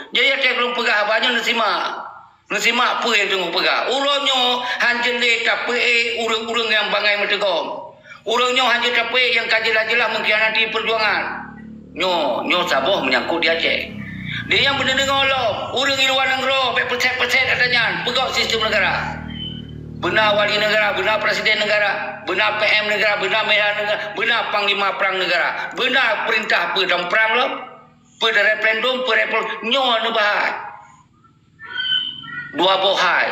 Jaya teklong pegah banyak nasimak apa yang tunggu pegah. Urangnya hanjele tapi urang-urang yang bangai metegom. Urangnya hanjele tapi yang kajilah-jilah mengkhianati perjuangan. Nyo saboh menyangkut dia Aceh. Dia yang benar dengar Allah. Urang iluan negara, percet-percet adanya, pegawai sistem negara. Benar wali negara, benar presiden negara, benar PM negara, benar merah negara, benar panglima perang negara, benar perintah dalam perang lo, pada referendum, nyo bahas. Dua bohai.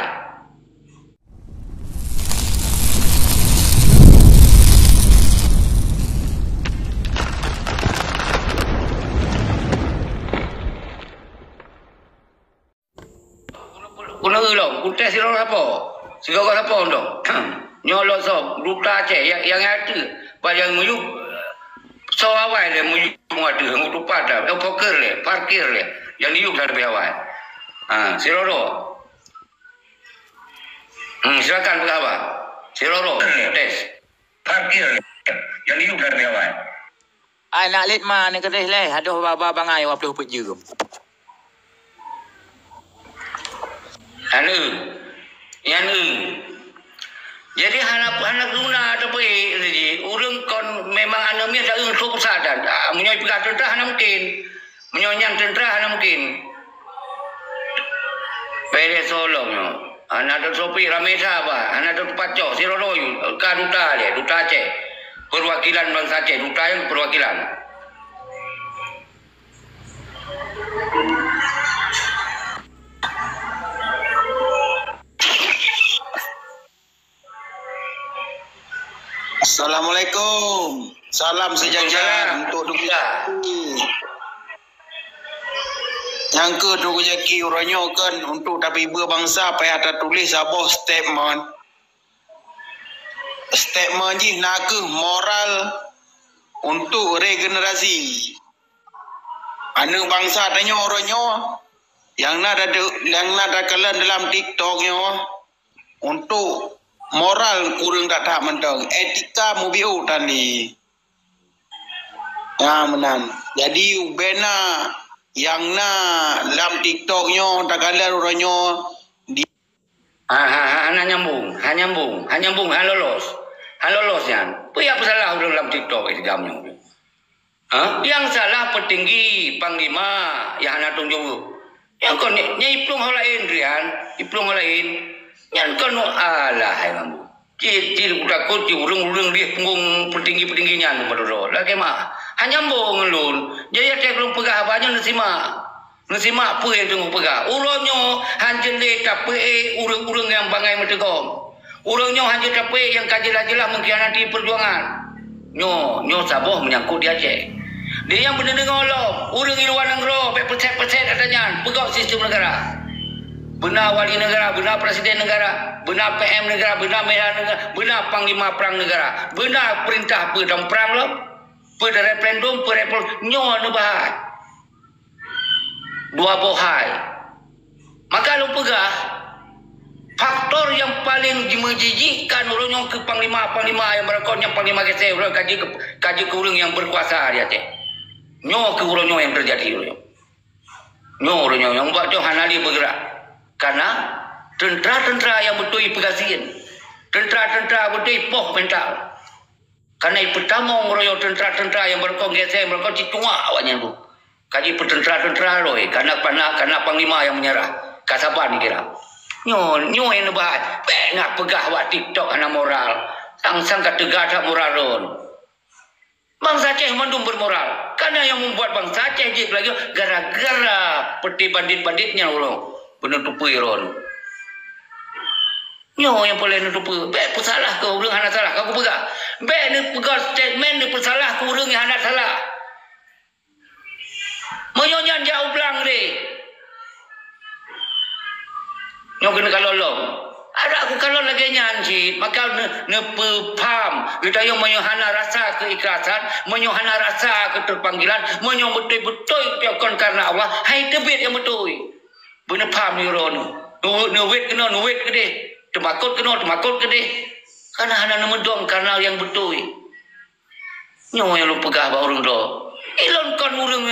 Kuna ulong, kutes silo apa? Silo apa ndo? Nyolok sob, duta Aceh yang ada, pada muyuk sawai le muyuk ada, ngutu pada, poker le, parkir le, yang diuk dari awal. Silo silakan berapa? Silo tes. Parkir le, yang diuk dari awal. Ai nak lit ma ni kedai le, aduh baba bangai wa peluk pejum. Yang jadi anak guna apa jadi urang kon memang anaknya tak urang kesadan menyoy pegat tentera hana mungkin menyonyang tentera hana mungkin pere solong anak tu sopi ramesa apa anak tu paco sirodoyu ka duta Aceh perwakilan bangsa Aceh duta yang perwakilan. Assalamualaikum. Salam sejajar untuk dunia. Yang ke tu jaki urangnya kan untuk tapi berbangsa payah tak tulis apa statement. Statement ni nak ke moral untuk regenerasi. Anu bangsa tanya orangnya yang nak ada kalian dalam TikToknya untuk moral kurang tak mentang etika mubiu tadi menan jadi ubena yang na dalam TikToknya tak kalian orangnya di nyambung lolos yan apa salah dalam TikTok itu gamnya yang salah petinggi panglima yang anak tunjuk yang kon nyai plung holain rian iplung holain yang kono alah emang ciri budak kau urung dia punggung petingginya nomor lagi mah hanya bohong lun jaya teklong pegah banyak nasimak apa yang tunggu pegah urangnya hanjele tapi urang yang bangai metegom urangnya hanjele tapi yang kajilah-jilah mengkhianati perjuangan nyo saboh menyangkut dia Aceh. Dia yang benar dengar Allah urang iluan negara percet adanya pegawai sistem negara. Benar wali negara, benar presiden negara, benar PM negara, benar merah negara, benar panglima perang negara, benar perintah dalam perang lo, pada referendum, nyo bahas. Dua bohai. Maka lu pegah faktor yang paling menjijikkan urang ke panglima yang merekod yang panglima keseh urang kaji ke urang yang berkuasa dia teh. Nyo ke urang yang terjadi urang. Nyo urang yang buat tu hanali bergerak. Karena tentera-tentera yang betul pegasian, tentera-tentera betul poh mental. Karena pertama ngeroyok tentera-tentera yang berkongres mereka cicua awaknya tu. Kaji tentera-tentera loh, karena panglima yang menyerah. Kasaban kira. Nyo yang bahas. Nak pegah buat TikTok anak moral. Sang kata moral ron. Bangsa Aceh mandum bermoral. Karena yang membuat bangsa Aceh je lagi gara-gara peti bandit-banditnya ulang. Penutupi ron. Nyo yang boleh nutupi. Baik pesalah ke urang anak salah. Kau pegah. Baik ni pegah statement ni pesalah ke urang yang anak salah. Menyonyan jauh belang ni. Nyo kena kalolong. Ada aku kalau lagi nyanyi. Maka paham. Kita yang menyohana rasa keikhlasan. Menyohana rasa keterpanggilan. Menyoh betul-betul tiapkan karena Allah. Hai tebit yang betul. Benar paham ni ron. Nuwit ke deh. Temakut ke deh. Karena hana nemedong karena yang betul. Nyo yang lu pegah ba urang do. Ilon kon urang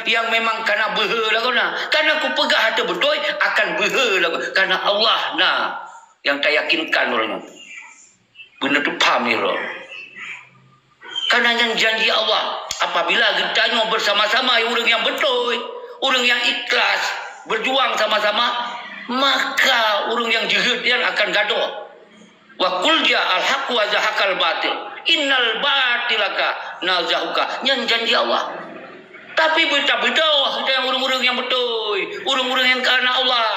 yang memang karena behe lah kona. Karena ku pegah ada betul akan berhala karena Allah nak yang tak yakinkan orangnya. Benda tu faham ni roh. Karena yang janji Allah apabila kita bersama-sama orang yang betul, orang yang ikhlas, berjuang sama-sama, maka orang yang jahat yang akan gaduh. Wa qul ja'al haqq wa zahaqal batil. Innal batilaka nazahuka. Yang janji Allah. Tapi beda-beda dengan orang-orang yang betul, orang-orang yang karena Allah.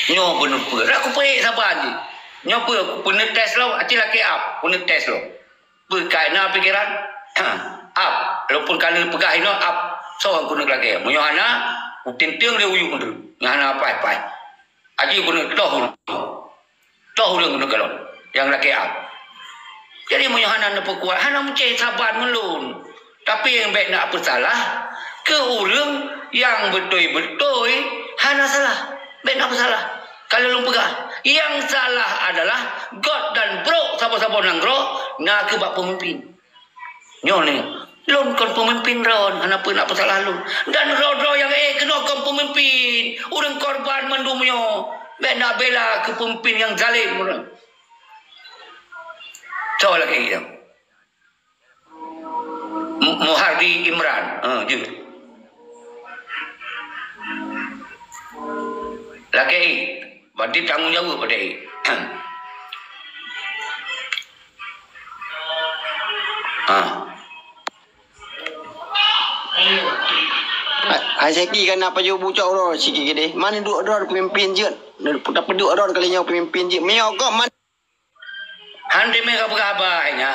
Nyo benar per. Aku pergi sabar ni. Nyo per aku pernah test lo, ati laki up, pernah test lo. Berkait na pikiran. Up, walaupun kalau pegah ino up. So aku nak lagi. Munyo hana, utin-ting dia uyuk tu. Ngana pai-pai. Aji guna toh ulang guna galon. Yang laki up. Jadi munyo hana nak kuat, hana mencari sabar melun. Tapi yang baik nak apa salah? Ke orang yang betul-betul hana salah. Baik nak apa salah? Kalau lu pegah. Yang salah adalah God dan bro. Siapa-siapa nang bro. Nak ke bak pemimpin. Nyo ni. Lun kon pemimpin ron. Kenapa nak apa salah lu? Dan ro yang kena kon pemimpin. Orang korban mendumnya. Baik nak bela ke pemimpin yang zalim. Coba lagi kita. Muhardi Imran. Je. Laki berarti tanggungjawab pada Seki kan apa je bucak orang sikit gede. Mana duk orang pemimpin je. Dapat duk orang kalinya pemimpin je. Meo kok man. Hande mereka berkhabarnya.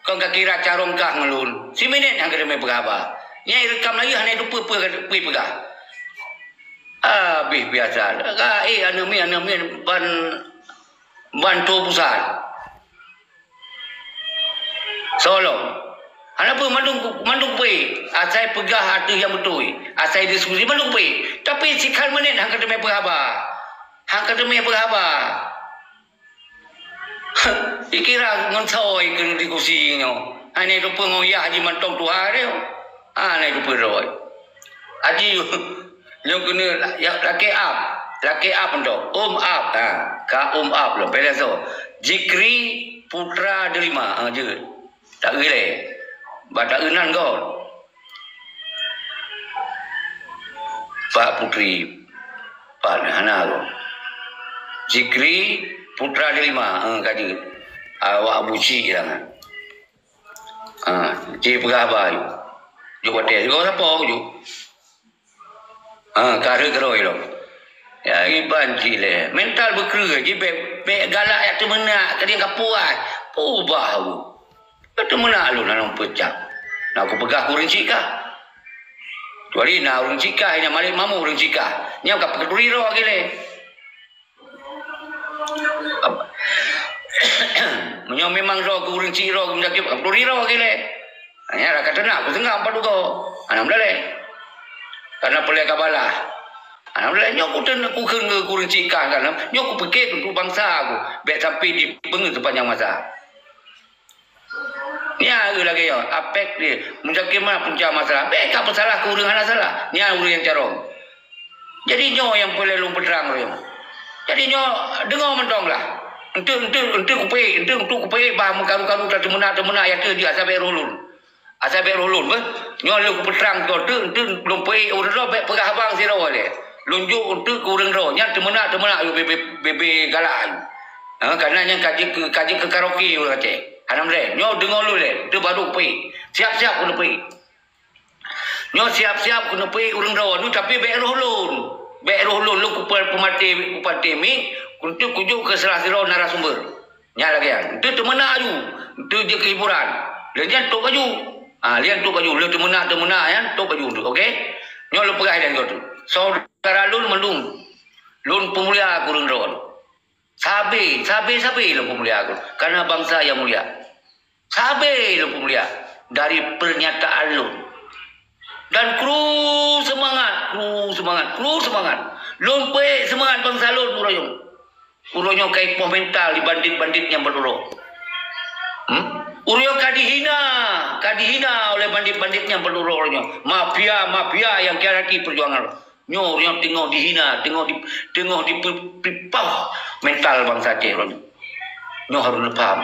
Kau tak kira carong kah ngelun. Si minit yang kena berkhabar. Nyai rekam lagi hanya lupa pergi pegah. Habis biasa. Anami bantu pusat. Solong. Kenapa mandung pergi? Asal pegah hati yang betul. Asal diskusi mandung pergi. Tapi sikal menit hang kena berkhabar. Hang kena berkhabar. Dikira ngontoi kena diskusinya. Hanya lupa ngoyak haji mantong Tuhan dia. Hanya lupa roy. Haji yang kena laki up untuk up ka up lo peleso Zikri Putra Delima je tak gile badak enan kau Pak Putri Pak Hana kau Zikri Putra Delima kaji awak buci jangan cik berapa you hotel you apa you kara-kara itu. Ya, iban cile. Mental berkera. Jadi, baik galak yang temenak. Kadang kapuat. Ubah aku. Yang temenak lu nak pecah. Nak aku pegah kurang cikah. Tuari nak urang cikah. Yang malik mamu urang cikah. Yang kau pakai duriro lagi le. Menyo memang roh ke urang cikah. Kau menjakip. Kau duriro lagi le. Hanya rakyat tenak. Kau tengah empat duga. Anak muda le. Karena pelai kabalah. Alhamdulillah nyok aku kena kurang cikah kan. Nyok aku pergi untuk bangsa aku. Baik sampai di pengen sepanjang masa. Ni ada lagi ya. Apek dia. Menjaga mana puncak masalah. Baik apa salah kurang ada salah. Ni urang yang carong. Jadi nyok yang boleh lumpur terang dia. Jadi nyok dengar mentong lah. Untuk ku pergi bah mengkaru-karu tak temenak ya ke dia sampai rolun. Asal ber ulun ber nyo lu petrang ko tu belum pai urang baik pegah abang siro le lunjuk untuk kurang ro nya temenak yo bebe galak karena yang kaji ke karaoke urang cek alhamdulillah nyo dengar lu le tu baru pai siap-siap kena pai nyo siap-siap kena pai urang ro nu tapi baik roh ulun lu ku pemati mi untuk kujuk ke salah siro narasumber nya lagi tu temenak aju tu dia kehiburan dia tok baju lian tu baju lu temenak ya tu baju tu okey nyo lu pegai dan tu saudara lun melung lun pemulia kurang ron sabe lu pemulia aku karena bangsa yang mulia sabe lu pemulia dari pernyataan lu dan kru semangat lun pe semangat bangsa lun uroyo kai mental di bandit yang berdoro Urang kadihina oleh bandit-banditnya penduduknya. Mafia yang kiarati perjuangan. Nyo yang tengok dihina, tengok dipipau mental bangsa Aceh. Nyo harus nepam.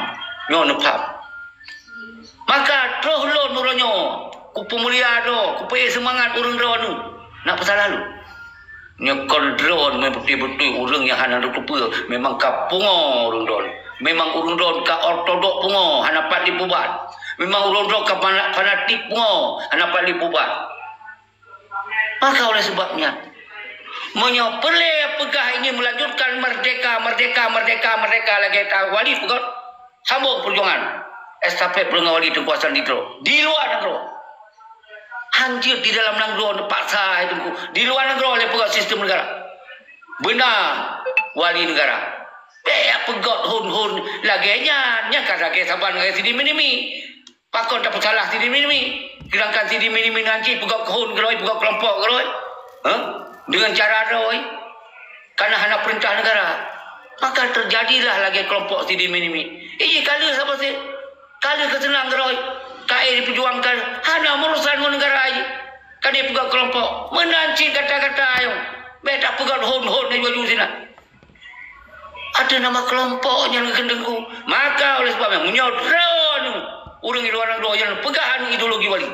Maka terus lo nuranyo, ku pemulia do, ku pay semangat urang do nak pasal lalu. Nyo kontrol betul-betul urang yang hana lupa memang kapungo urang do. Memang urang do ka ortodok pungo hana pat dipubat. Memang urang do ka fanatik pungo hana pat dipubat. Maka oleh sebabnya menyopele pegah ini melanjutkan merdeka lagi wali pegot sambung perjuangan estafet perjuangan di kuasaan di luar negeri hancur di dalam negeri paksa itu di luar negeri oleh pegot sistem negara benar wali negara pegot hun lagi nya kata ke saban ke sidi minimi pakon tak salah sidi minimi kirangkan sidi minimi nanti pegot hun geroi pegot kelompok geroi dengan cara roi karena hanya perintah negara maka terjadilah lagi kelompok sidi minimi kalau siapa sih kalau kesenang roi KI diperjuangkan hanya urusan negara aja kan dia pegang kelompok menanci kata-kata ayo beda pegang hon di baju sini ada nama kelompoknya gendengku maka oleh sebabnya menyodron orang di luar negeri yang pegang ideologi wali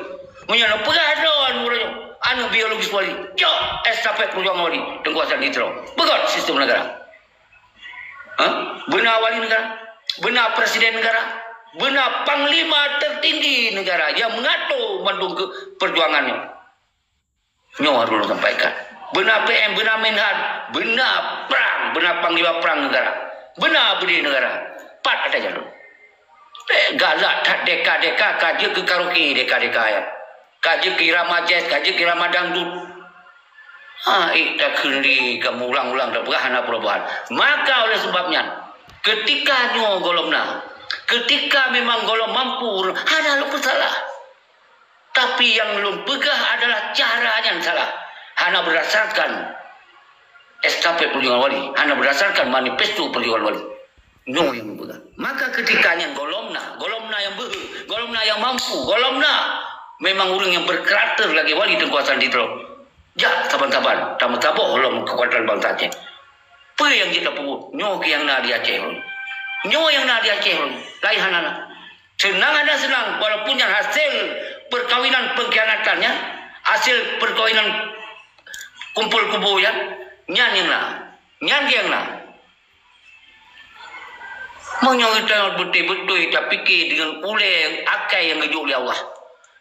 menyodron pegang orang anu biologis wali jok estafet perjuangan wali dan kuasaan ditro begot sistem negara benar wali negara benar presiden negara benar panglima tertinggi negara yang mengatur mendung perjuangannya nyawa dulu sampaikan benar PM benar Menhan benar perang benar panglima perang negara benar berdiri negara 4 ada jalur galak tak deka kaji ke karaoke deka ya kaji kira majes, kaji kira madangdut. Kita kendi kamu ulang-ulang tak berhana perubahan. Maka oleh sebabnya, ketika nyo golomna, ketika memang golom mampu, hana lu salah. Tapi yang lu pegah adalah caranya yang salah. Hana berdasarkan estafet perjuangan wali, hana berdasarkan manifesto perjuangan wali. Nyo yang pegah. Maka ketika yang golomna yang golomna yang mampu, golomna memang orang yang berkarakter lagi wali dan kuasaan di terong. Ya, saban-saban. Tamu-tamu olong kekuatan bangsa Aceh. Apa yang kita pupuk? Nyo yang nak di Aceh. Nyo yang nak di Aceh. Lain hanana. Senang ada senang. Walaupun yang hasil perkawinan pengkhianatannya. Hasil perkawinan kumpul kubu ya. Nyan yang nak. Nyan yang nak. Menyo kita betul-betul kita fikir dengan uleng akai yang gejuk oleh Allah.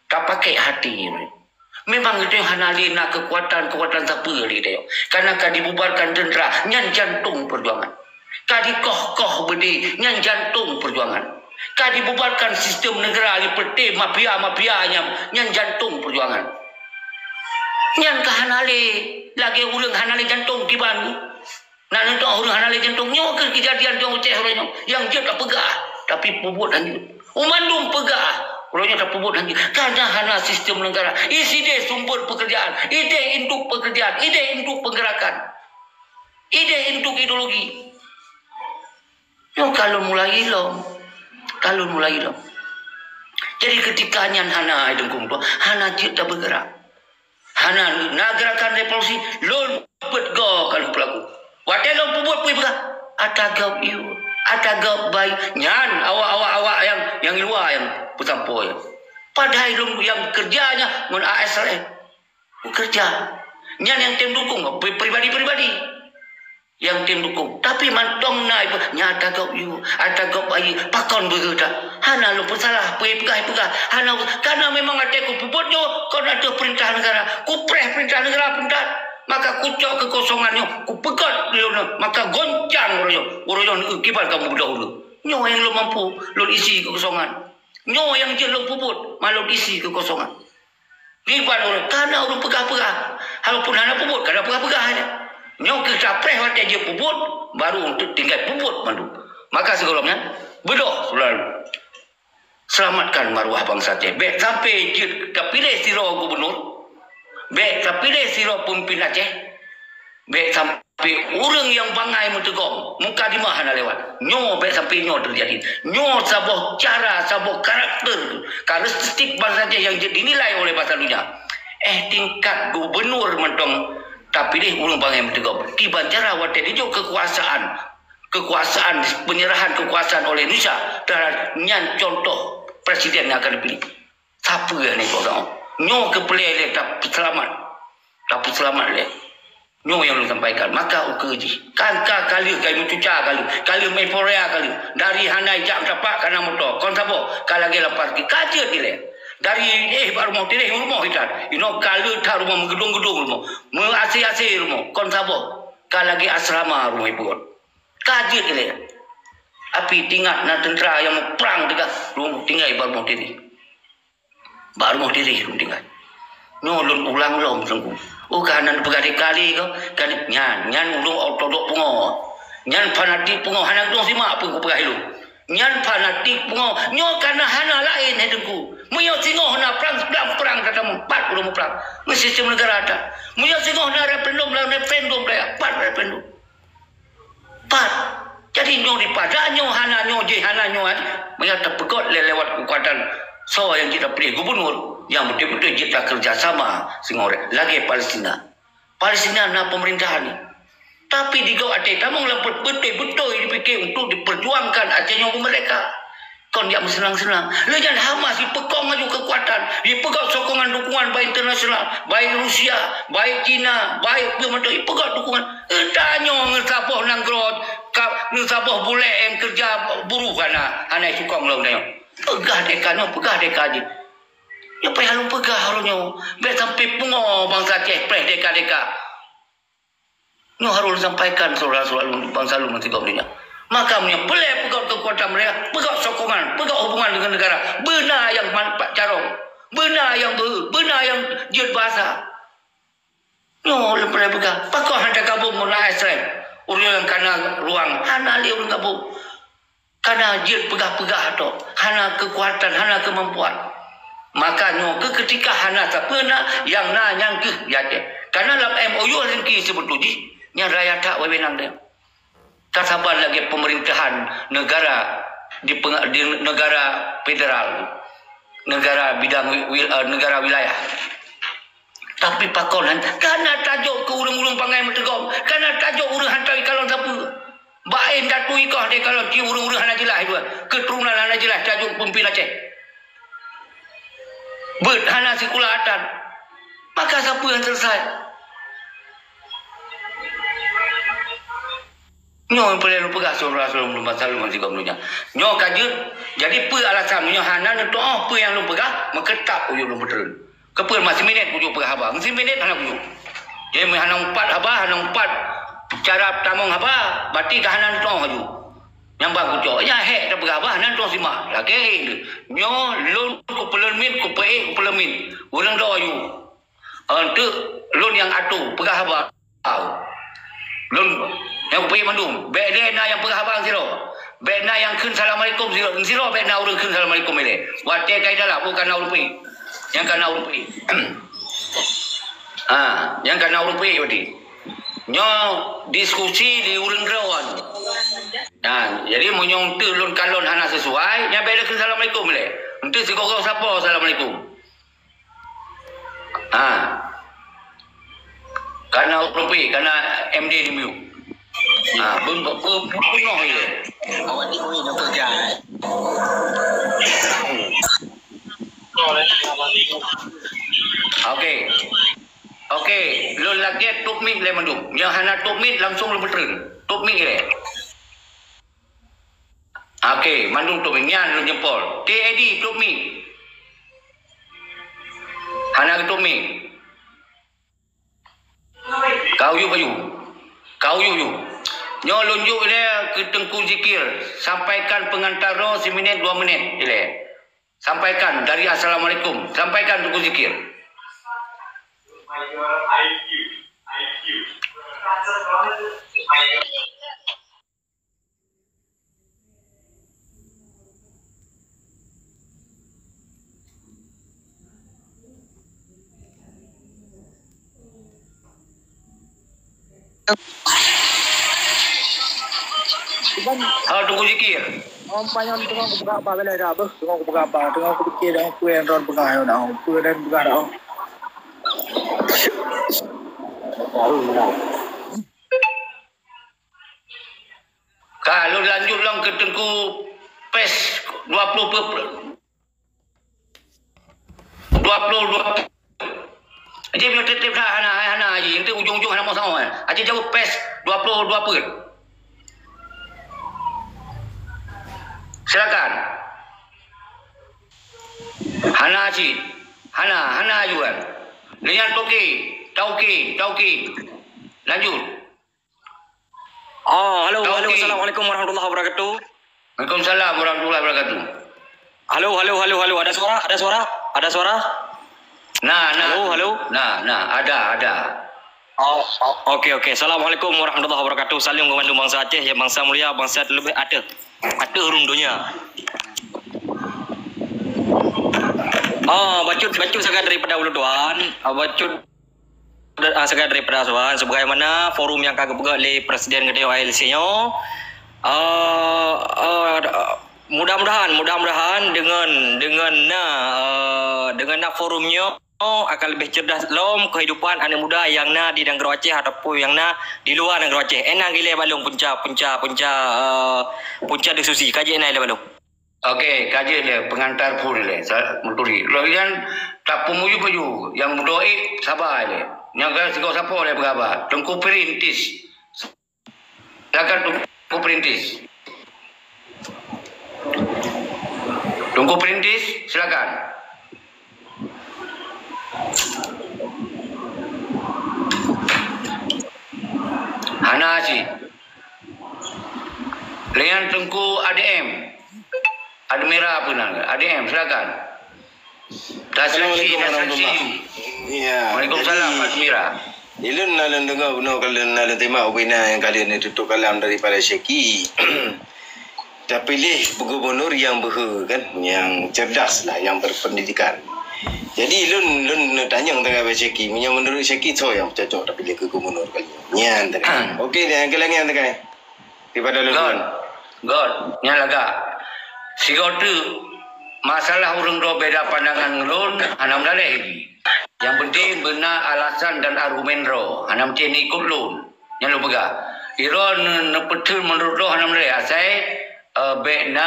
Tak pakai hati. Memang itu hanalina kekuatan siapa dia. Karena kan dibubarkan tentera nyan jantung perjuangan. Kan dikoh-koh bedi nyan jantung perjuangan. Kan dibubarkan sistem negara seperti mafia-mafianya nyan jantung perjuangan. Nyan ka hanali lagi ulang hanali jantung kiban. Nah itu orang hanali jantung nyo ke kejadian yang Aceh yang dia tak pegah tapi puput lanjut. Umandung pegah. Orangnya tak puput lagi. Karena hana sistem negara. Isi dia sumber pekerjaan. Ide induk pekerjaan. Ide induk penggerakan. Ide induk ideologi. Yo, kalau mulai ilom. Jadi ketika nyan hana itu kumpul. Hana tak bergerak. Hana nagarakan revolusi. Lon petgo kalau pelaku. Wadah lon puput pui bergerak. Atagap you. Atagap baik. Nyan awak yang luar yang bertampoi. Padahal yang kerjanya mun ASRM kerja. Nyan yang tim dukung pribadi-pribadi yang tim dukung. Tapi mantong na ibu nyata kau you ada kau bayi pakon bergerak. Hana lu bersalah pegah. Hana karena memang ada ku puputnya kau ada perintah negara. Ku perintah negara perintah. Maka kucok kekosongannya, ku pegat dia, maka goncang orang kibar kamu dahulu. Nyo yang lo mampu, lo isi kekosongan. Nyo yang dia lo puput, malu isi kekosongan. Kibar orang, karena orang pegah-pegah. Walaupun hanya puput, karena pegah-pegah aja. Nyo kita preh dia puput, baru untuk tinggal puput malu. Maka sebelumnya, bedoh selalu. Selamatkan maruah bangsa Aceh. Sampai kita pilih siro gubernur. Baik, tapi dia siro pemimpin Aceh. Baik, sampai Tapi orang yang bangai mentegong, muka di mana lewat. Nyo baik sampai nyo terjadi. Nyo sebuah cara, sebuah karakter, karakteristik bangsa saja yang dinilai oleh bahasa dunia. Tingkat gubernur mentong, tapi dia orang bangai mentegong. Tiba cara waktu dia kekuasaan, penyerahan kekuasaan oleh Indonesia terhadap nyan contoh presiden yang akan dipilih. Siapa yang ni kau tahu? Nyo kepelai dia tapi selamat dia. Nyo yang lu sampaikan. Maka ukeji. Kangka kali kali mencuca kali main Korea kali. Dari hanai jam tapak kana motor. Kon sabo kala ge lapar ki kaje dile. Dari baru mau tire rumah hitan. Ino kali tar rumah menggedung-gedung rumah. Mengasi-asi rumah. Kon sabo kala ge asrama rumah ibu. Kaje dile. Api tinggal na tentera yang perang dekat rumah tinggal baru mau tire. Baru mau tire rumah tinggal. Nyo ulang sungguh. Kanan berkali kali kau kan nyan ulung ortodok pungo nyan fanatik pungo hanak dong simak apa ku pegai lu nyan fanatik pungo nyo kana hana lain hedengku muyo singoh na perang kata empat ulung perang sistem negara ada muyo singoh na referendum dah empat referendum empat jadi nyo di pada nyo hana nyo muyo terpegot lewat kekuatan so yang kita pilih gubernur yang betul-betul kita kerjasama singore lagi Palestina na pemerintahan ni tapi di kau ada kamu lambat betul-betul dipikir untuk diperjuangkan acehnya mereka kon dia senang-senang lejan Hamas dipekong maju kekuatan dipegang sokongan dukungan baik internasional baik Rusia baik China baik pemerintah dipegang dukungan tanya ngesapoh nanggrot ngesapoh bule yang kerja buruh kana sukong lawan dia pegah deka ya payah lu pegah harusnya. Biar sampai pungo bangsa Aceh preh deka. Nyo harus sampaikan soal bangsa lu nanti kau dunia. Maka punya boleh pegang kekuatan mereka, pegang sokongan, pegang hubungan dengan negara. Benar yang manfaat carong, benar yang jiat bahasa. Nyo boleh pegang. Pakau hendak gabung mulai Israel. Orang yang kena ruang, hana li orang gabung. Karena jiat pegah-pegah tu, hana kekuatan, hana kemampuan. Maka nyo ketika hana sapena yang yang ke yate karena dalam MOU ringki sebetulnya yang raya tak wewenang dia kasaban lagi pemerintahan negara di negara federal negara bidang negara wilayah tapi pakonan karena tajuk ke urang-urang pangai mentegong karena tajuk urang hantar kalau siapa bain datu ikah dia kalau ki urang-urang hana jelas itu keturunan hana jelas tajuk pemimpin Aceh berhana sikulatan maka siapa yang selesai nyo yang perlu pegang surah belum masalah masih kau punya nyo kajut jadi apa alasan nyo hana nentu apa yang lu pegang mengetap uyu lu betul kepul masih minit uyu pegang haba masih minit hana uyu jadi hana empat haba hana empat cara tamong haba berarti ke hana nentu uyu nyambang kucok ya dah berapa nan tu simak lagi nyo lun ku pelemin orang do ayu untuk lun yang atu pegah apa lun yang pergi mandum bedena yang pegah abang zero bedena yang kun assalamualaikum zero bedena orang kun assalamualaikum ele wate kai dalah bukan orang pergi yang kana orang pergi yang kana orang pergi wadi nyo diskusi di urang gerawan. Jadi menyong tu lun kalon hana sesuai, nya bela ke assalamualaikum le. Ente si kau siapa assalamualaikum. Karena rupi, karena MD di miu. Penuh ile. Awak ni oi nak kerja. Okey, lun lagi top mid le mandum. Yang hana top mid langsung lu betul. Top mid le. Okey, mandum top mid nyan lu jempol. TAD top mid. Hana top mid. Kau yu bayu. Nyo lunjuk dia ke Tengku Zikir. Sampaikan pengantar roh 1 minit 2 minit ile. Sampaikan dari assalamualaikum. Sampaikan Tengku Zikir. Hal tunggu zikir. Orang panjang tengah aku berapa bela dah apa? Tengah aku berapa? Tengah aku fikir dah apa yang ron pegang dah. Apa dan pegang dah. Kalau lanjut lang ke tengku PES 20 Aje bila tetap dah hana aje nanti ujung-ujung hana mau sama. Aje jauh PES 22 per. Silakan. Hana aje. Hana ajuan. Lian Tauki. Lanjut. Halo, Tauki. Assalamualaikum warahmatullahi wabarakatuh. Waalaikumsalam warahmatullahi wabarakatuh. Halo, ada suara? Nah. Halo. Nah, ada. Okey. Assalamualaikum warahmatullahi wabarakatuh. Salam kepada bangsa Aceh, yang bangsa mulia, bangsa lebih ada hurung dunia. Bacut sangat daripada Ulu Tuan. Sangat daripada Tuan sebagaimana forum yang kagak pegang oleh Presiden Kedai OILC-nya. Mudah-mudahan dengan forumnya akan lebih cerdas dalam kehidupan anak muda yang di negara Aceh ataupun yang di luar negara Aceh. Enak gila balung punca diskusi kaji enak balung. Okey, kaji dia pengantar pun dia. Menturi. Lagian tak pemuju baju yang berdoa sabar dia. Yang segala siapa dia berapa? Tengku Perintis. Silakan Tengku Perintis. Tunggu Perintis, silakan. Hana Asyid. Lian Tengku ADM. Admira apa nama? ADM, silakan. Assalamualaikum warahmatullahi. Ya. Waalaikumsalam, Admira. Ilun nalan dengar benar kalian nalan tema opina yang kalian tutup kalam daripada Syeki. Dah pilih gubernur yang kan, yang cerdas lah, yang berpendidikan. Jadi lun tanya tengah Syeki, menurut Syeki yang cocok dah pilih ke gubernur kali. Nyan tengah. Okey, yang kelang yang tengah. Daripada lun. God, nyan laga. Sigot tu masalah urang do beda pandangan lun, anam daleh lagi. Yang penting benar alasan dan argumen ro. Anam macam ni ikut lun. Nyan lu pegang. Iron betul menurut lo anam daleh. Asai bekna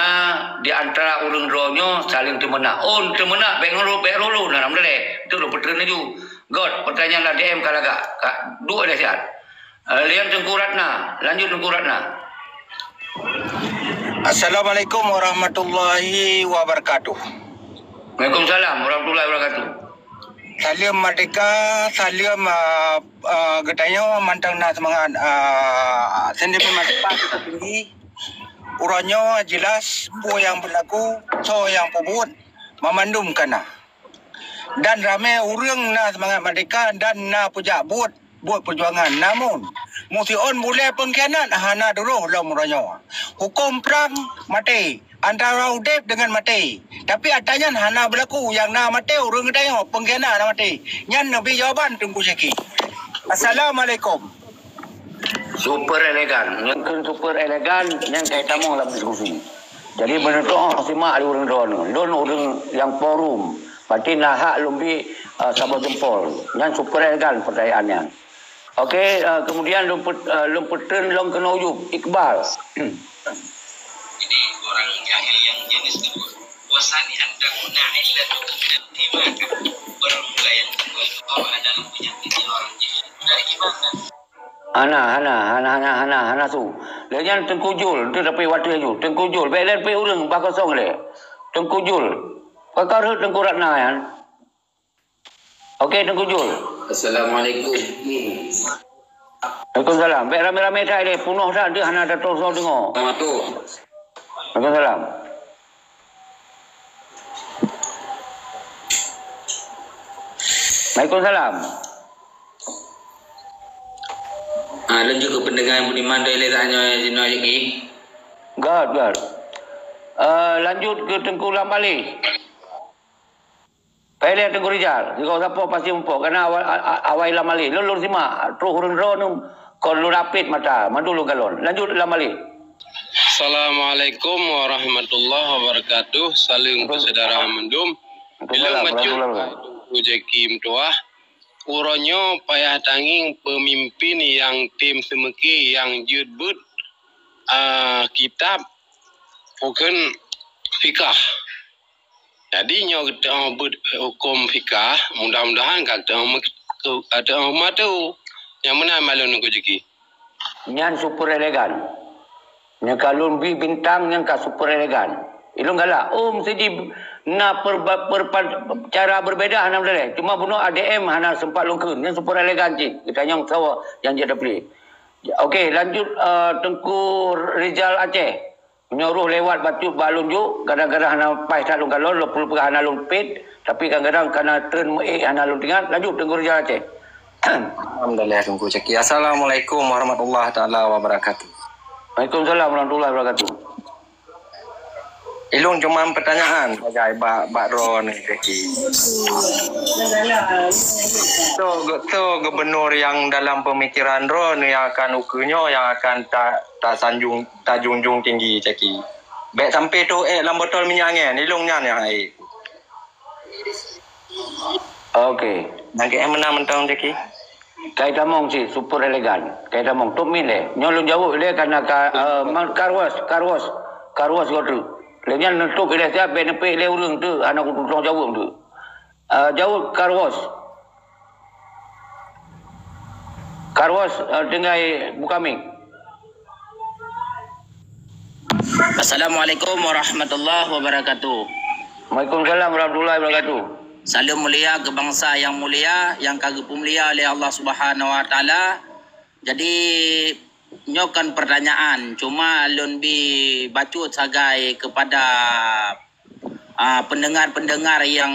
di antara urang ronyo saling temena. Temena bek rolo anam daleh. Itu lo betul ju. God, pertanyaan DM kalaga. Dua dah sihat. Lian Tengku Ratna. Lanjut Tengku Ratna. Assalamualaikum warahmatullahi wabarakatuh. Waalaikumsalam warahmatullahi wabarakatuh. Salam Merdeka, salam getanya mantang na semangat sendiri mantap kita tinggi. Uranyo jelas po yang berlaku, so yang pebut memandum kana. Dan ramai orang na semangat Merdeka dan na puja buat perjuangan. Namun Musion boleh pengkhianat hana dulu dalam uranyo. Hukum perang mati antara udip dengan mati. Tapi adanya hana berlaku yang na mati orang kedai pengkhianat na mati. Nyan nabi jawaban Tengku Syeki. Assalamualaikum. Super elegan. Yang super elegan yang kita mau dalam diskusi. Jadi benar tu simak ada orang dono. Dono orang yang forum. Berarti nak hak lumbi sabar jempol. Yang super elegan pertanyaannya. Okey, kemudian lumputan long kena ujub Iqbal. Ini orang jahil yang jenis kedua. Wasani anda guna illa timakan bermula yang kedua itu adalah penyakit orang jahil. Dari gimana? Hana tu. Lagian Tengku Jul, tu dapat waktu aja. Tengku Jul, belen pe urang bakal song le. Tengku Jul. Pakar Tengku Ratna kan. Okey Tengku Jul. Assalamualaikum. Waalaikumsalam. Baik ramai-ramai dah dia penuh dah dia hana dah terus dengar. Waalaikumsalam. Waalaikumsalam. Dan juga pendengar yang beriman dari tanya Zino lagi. God. Lanjut ke Tengku Lambali. Pilih Tengku Rizal. Jika siapa pasti mumpuk. Kerana awal Lambali. Lulur simak. Terus urun-urun. Kalau lu rapid mata. Mandu lu galon. Lanjut Lambali. Assalamualaikum warahmatullahi wabarakatuh. Saling saudara mendum. Bila macam Jeki Mtuah, uronyo payah tanging pemimpin yang tim semeki yang judbut kitab bukan fikah. Jadi nyo kita but hukum fikah, mudah-mudahan kata umat tu yang mana malu nunggu Jeki. Nyan super elegan. Yang kalun bi bintang yang ka super elegan. Ilung galak. Mesti na cara berbeza hana boleh. Cuma bunuh ADM hana sempat lungkun. Yang super elegan cik. Kita yang sawa yang dia dah beli. Okey, lanjut Tengku Rizal Aceh. Menyuruh lewat batu balun ju. Kadang-kadang hana pai tak lung kalon, 20 perah hana lung pit. Tapi kadang-kadang kena turn hana lung tinggal. Lanjut Tengku Rizal Aceh. Alhamdulillah Tengku Ceki. Assalamualaikum warahmatullahi taala wabarakatuh. Waalaikumsalam warahmatullahi wabarakatuh. Ilung cuma pertanyaan sebagai Bak Ron Ceki. So gubernur yang dalam pemikiran Ron yang akan ukurnya yang akan tak junjung tinggi Ceki. Baik sampai tu dalam botol minyak angin, ilung nyan yang air. Okey. Nanti menang mentang Ceki. Kai tamong si super elegan. Kai tamong top min le. Nyolong jauh le karena karwas gotu. Le nyan nutup ile siap benefit le urang tu anak kutong jauh tu. Jauh karwas. Karwas dengai bukami. Assalamualaikum warahmatullahi wabarakatuh. Waalaikumsalam warahmatullahi wabarakatuh. Salam mulia ke bangsa yang mulia, yang kagak mulia oleh Allah Subhanahu Wa Taala. Jadi nyokan pertanyaan, cuma lebih bacut sagai kepada pendengar-pendengar yang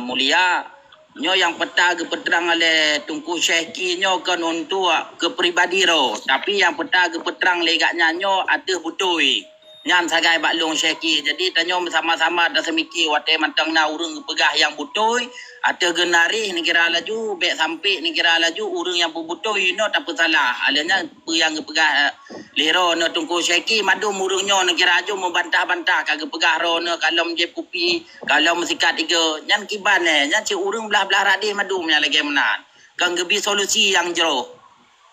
mulia. Nyo yang peta ke peterang oleh Tengku Syekhi nyo kan untuk kepribadi ro, tapi yang peta ke peterang legaknya nyo ada butoi. Nyan sagai baklong Syekhi. Jadi tanyo sama-sama dah semiki wate mantang na urang pegah yang butoi atau genari ni kira laju bek sampai ni kira laju urang yang butoi no tak salah. Alanya yang pegah lero no Tengku Syekhi madum urangnya ni kira laju membantah-bantah kagak pegah ro no kalau menjep kopi kalau mesikat tiga nyan kiban nyan si urang belah-belah radih madum nya lagi menan. Kang gebi solusi yang jero.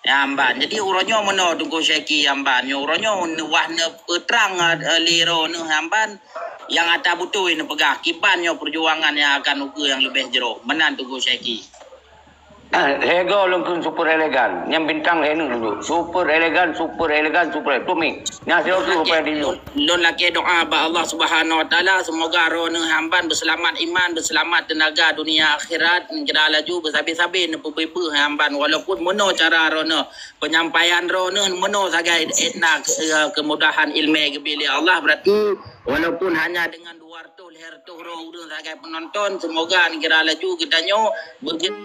Ya amban. Jadi uronyo meno Tengku Syekhi amban. Uronyo wahna peterang lero ne amban yang ata butoi ne pegah kibannya perjuangan yang akan ukur yang lebih jero. Menan Tengku Syekhi. Hego lungkun super elegan. Yang bintang henu dulu. Super elegan. Tumi. Nasi tu apa dulu. Lon laki doa ba Allah Subhanahu Wa Taala semoga roh ne hamban berselamat iman, berselamat tenaga dunia akhirat, kira laju bersabi-sabi ne pebebe hamban walaupun meno cara roh ne penyampaian roh ne meno sagai etna kemudahan ilmu gebili Allah berarti walaupun hanya dengan 200 hertuh roh urang sagai penonton semoga kira laju kita nyo begitu